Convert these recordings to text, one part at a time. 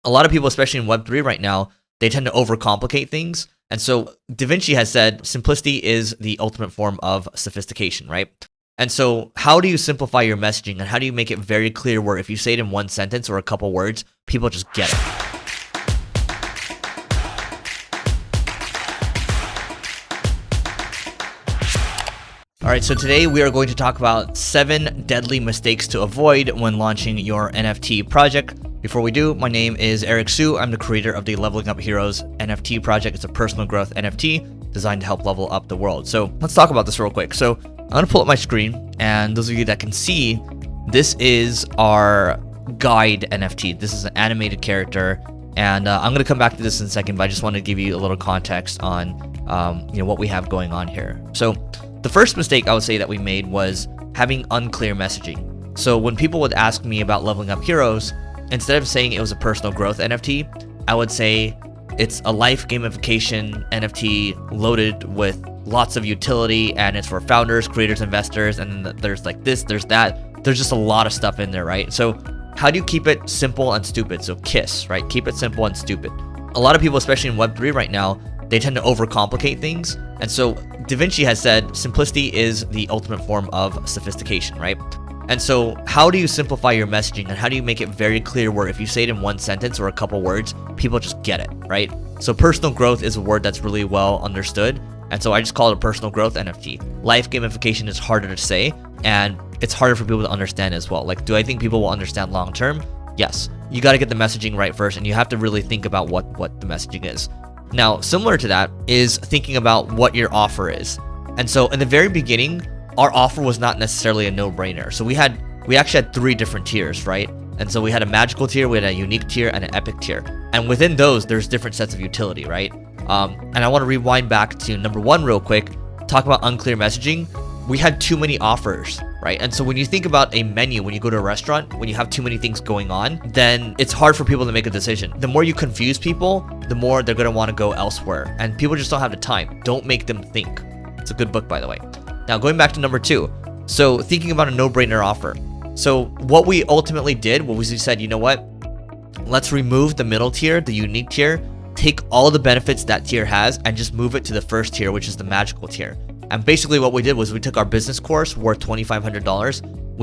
A lot of people, especially in Web3 right now, they tend to overcomplicate things. And so Da Vinci has said simplicity is the ultimate form of sophistication, right? And so how do you simplify your messaging, and how do you make it very clear where if you say it in one sentence or a couple words, people just get it? All right, so today we are going to talk about 7 deadly mistakes to avoid when launching your NFT project. Before we do, my name is Eric Su. I'm the creator of the Leveling Up Heroes NFT project. It's a personal growth NFT designed to help level up the world. So let's talk about this real quick. So I'm gonna pull up my screen, and those of you that can see, this is our guide NFT. This is an animated character, and I'm gonna come back to this in a second, but I just want to give you a little context on what we have going on here. So the first mistake I would say that we made was having unclear messaging. So when people would ask me about Leveling Up Heroes, instead of saying it was a personal growth NFT, I would say it's a life gamification NFT loaded with lots of utility, and it's for founders, creators, investors, and there's like this, there's that. There's just a lot of stuff in there, right? So how do you keep it simple and stupid? So KISS, right? Keep it simple and stupid. A lot of people, especially in Web3 right now, they tend to overcomplicate things. And so Da Vinci has said simplicity is the ultimate form of sophistication, right? And so how do you simplify your messaging, and how do you make it very clear where if you say it in one sentence or a couple words, people just get it, right? So personal growth is a word that's really well understood. And so I just call it a personal growth NFT. Life gamification is harder to say, and it's harder for people to understand as well. Like, do I think people will understand long term? Yes. You got to get the messaging right first, and you have to really think about what the messaging is. Now, similar to that is thinking about what your offer is. And so in the very beginning, our offer was not necessarily a no-brainer. So we actually had 3 different tiers, right? And so we had a magical tier, we had a unique tier, and an epic tier. And within those, there's different sets of utility, right? And I want to rewind back to number 1 real quick, talk about unclear messaging. We had too many offers, right? And so when you think about a menu, when you go to a restaurant, when you have too many things going on, then it's hard for people to make a decision. The more you confuse people, the more they're going to want to go elsewhere. And people just don't have the time. Don't make them think. It's a good book, by the way. Now, going back to number 2. So thinking about a no-brainer offer. So what we ultimately did was we said, you know what? Let's remove the middle tier, the unique tier, take all the benefits that tier has, and just move it to the first tier, which is the magical tier. And basically what we did was we took our business course worth $2,500.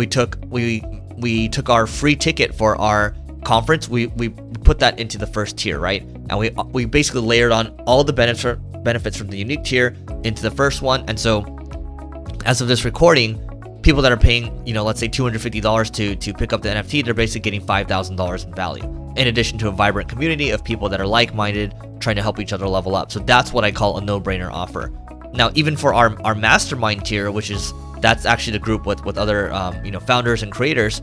We took our free ticket for our conference. We put that into the first tier, right? And we basically layered on all the benefits from the unique tier into the first one. And so as of this recording, people that are paying, let's say $250 to pick up the NFT, they're basically getting $5,000 in value, in addition to a vibrant community of people that are like-minded, trying to help each other level up. So that's what I call a no-brainer offer. Now, even for our mastermind tier, that's actually the group with other founders and creators,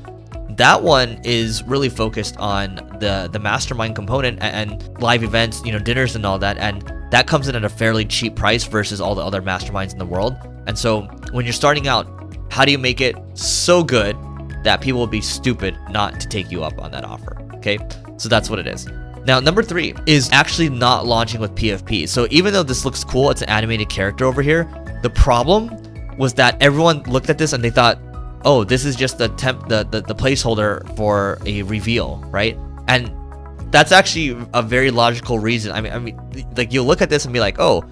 that one is really focused on the mastermind component and live events, dinners and all that, and that comes in at a fairly cheap price versus all the other masterminds in the world. And so when you're starting out, how do you make it so good that people will be stupid not to take you up on that offer? Okay, so that's what it is. Now, number 3 is actually not launching with PFPs. So even though this looks cool, it's an animated character over here, the problem was that everyone looked at this and they thought, oh, this is just the placeholder for a reveal, right? And that's actually a very logical reason. I mean, like, you'll look at this and be like, oh,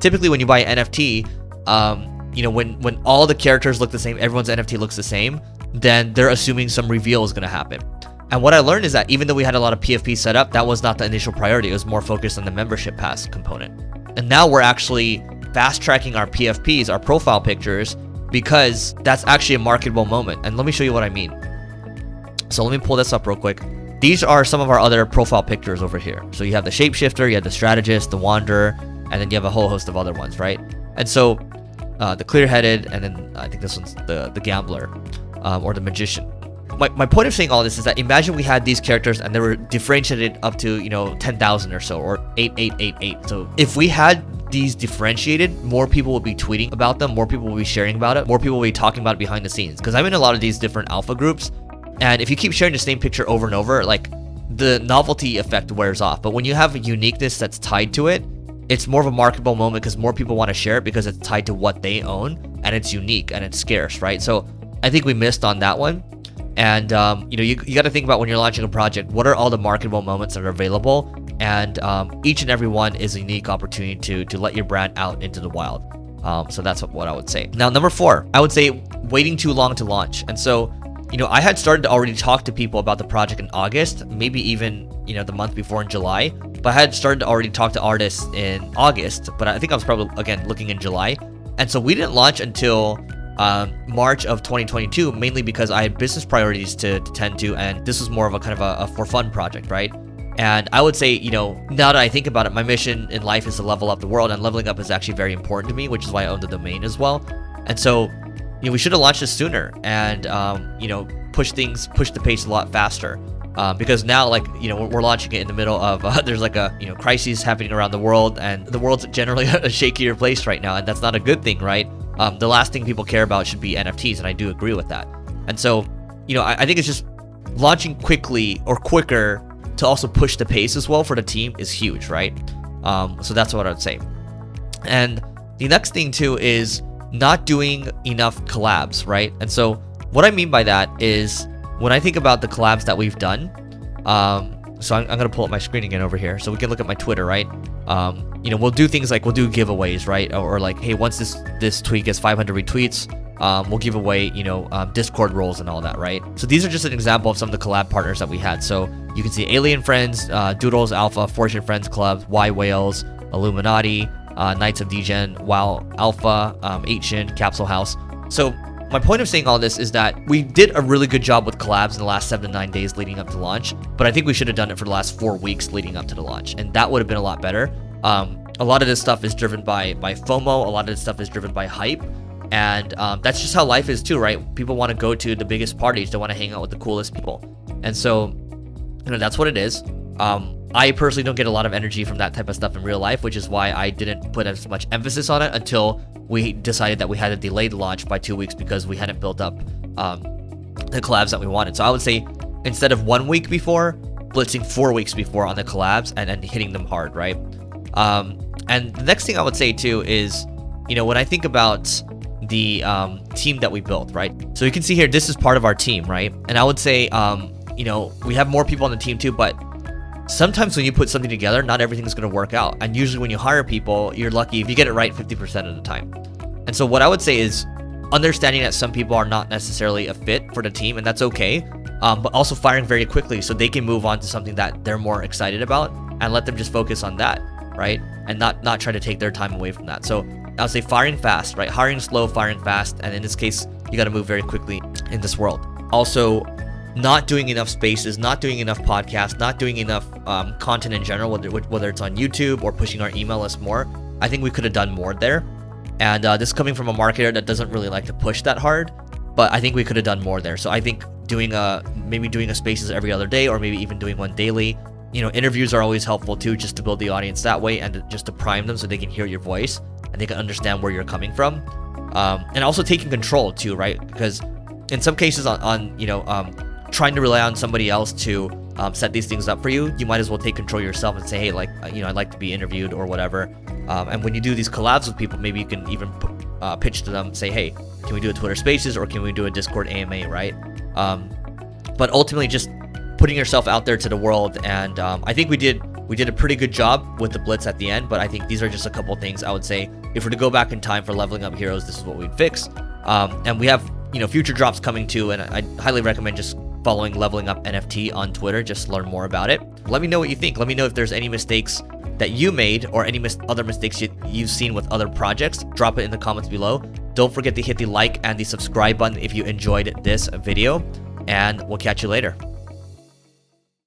typically when you buy an NFT, when all the characters look the same, everyone's NFT looks the same, then they're assuming some reveal is going to happen. And what I learned is that even though we had a lot of PFPs set up, that was not the initial priority. It was more focused on the membership pass component. And now we're actually fast tracking our PFPs, our profile pictures, because that's actually a marketable moment. And let me show you what I mean. So let me pull this up real quick. These are some of our other profile pictures over here. So you have the shapeshifter, you have the strategist, the wanderer, and then you have a whole host of other ones, right? And so the clear-headed, and then I think this one's the gambler, or the magician. My point of saying all this is that imagine we had these characters and they were differentiated up to 10,000 or so, or 8888. So if we had these differentiated, more people will be tweeting about them, more people will be sharing about it, more people will be talking about it behind the scenes. Because I'm in a lot of these different alpha groups, and if you keep sharing the same picture over and over, like, the novelty effect wears off. But when you have a uniqueness that's tied to it, it's more of a marketable moment because more people want to share it because it's tied to what they own and it's unique and it's scarce, right? So I think we missed on that one. And you got to think about when you're launching a project, what are all the marketable moments that are available, and each and every one is a unique opportunity to let your brand out into the wild. So that's what I would say. Now, number 4, I would say waiting too long to launch. And so, I had started to already talk to people about the project in August, maybe even, the month before in July, but I had started to already talk to artists in August, but I think I was probably, again, looking in July. And so we didn't launch until March of 2022, mainly because I had business priorities to tend to, and this was more of a kind of a for fun project, right? And I would say, now that I think about it, my mission in life is to level up the world, and leveling up is actually very important to me, which is why I own the domain as well. And so, we should have launched this sooner and, push the pace a lot faster. Because now, we're launching it in the middle of, there's like a, crises happening around the world, and the world's generally a shakier place right now, and that's not a good thing, right? The last thing people care about should be NFTs, and I do agree with that. And so, I think it's just launching quickly or quicker to also push the pace as well for the team is huge, right? So that's what I would say. And the next thing too is not doing enough collabs, right? And so what I mean by that is when I think about the collabs that we've done, so I'm gonna pull up my screen again over here so we can look at my Twitter, right? We'll do things like we'll do giveaways, right? Or like, hey, once this tweet gets 500 retweets, we'll give away, Discord roles and all that, right? So these are just an example of some of the collab partners that we had. So you can see Alien Friends, Doodles Alpha, Fortune Friends Club, Y Whales, Illuminati, Knights of Degen, WoW Alpha, 8chin, Capsule House. So my point of saying all this is that we did a really good job with collabs in the last 7 to 9 days leading up to launch, but I think we should have done it for the last 4 weeks leading up to the launch, and that would have been a lot better. A lot of this stuff is driven by FOMO, a lot of this stuff is driven by hype, and that's just how life is too, right? People want to go to the biggest parties, they want to hang out with the coolest people, and so that's what it is. I personally don't get a lot of energy from that type of stuff in real life, which is why I didn't put as much emphasis on it until we decided that we had to delay the launch by 2 weeks because we hadn't built up the collabs that we wanted. So I would say instead of 1 week before, blitzing 4 weeks before on the collabs and hitting them hard, right? And the next thing I would say too is, when I think about the team that we built, right? So you can see here, this is part of our team, right? And I would say, we have more people on the team too, but sometimes when you put something together, not everything's going to work out. And usually when you hire people, you're lucky if you get it right 50% of the time. And so what I would say is understanding that some people are not necessarily a fit for the team, and that's okay. But also firing very quickly so they can move on to something that they're more excited about and let them just focus on that, right? And not try to take their time away from that. So I would say firing fast, right? Hiring slow, firing fast. And in this case, you got to move very quickly in this world. Also, not doing enough spaces, not doing enough podcasts, not doing enough content in general, whether it's on YouTube or pushing our email list more. I think we could have done more there. And this is coming from a marketer that doesn't really like to push that hard, but I think we could have done more there. So I think maybe doing a spaces every other day, or maybe even doing one daily. Interviews are always helpful too, just to build the audience that way and just to prime them so they can hear your voice and they can understand where you're coming from. And also taking control too, right? Because in some cases trying to rely on somebody else to set these things up for you, you might as well take control yourself and say, hey, I'd like to be interviewed or whatever. And when you do these collabs with people, maybe you can even pitch to them, say, hey, can we do a Twitter Spaces or can we do a Discord AMA, right? But ultimately just putting yourself out there to the world. And I think we did a pretty good job with the blitz at the end, but I think these are just a couple things I would say, if we're to go back in time for leveling up heroes, this is what we'd fix. And we have, future drops coming too, and I highly recommend just following Leveling Up NFT on Twitter, just to learn more about it. Let me know what you think. Let me know if there's any mistakes that you made or any other mistakes you've seen with other projects. Drop it in the comments below. Don't forget to hit the like and the subscribe button if you enjoyed this video, and we'll catch you later.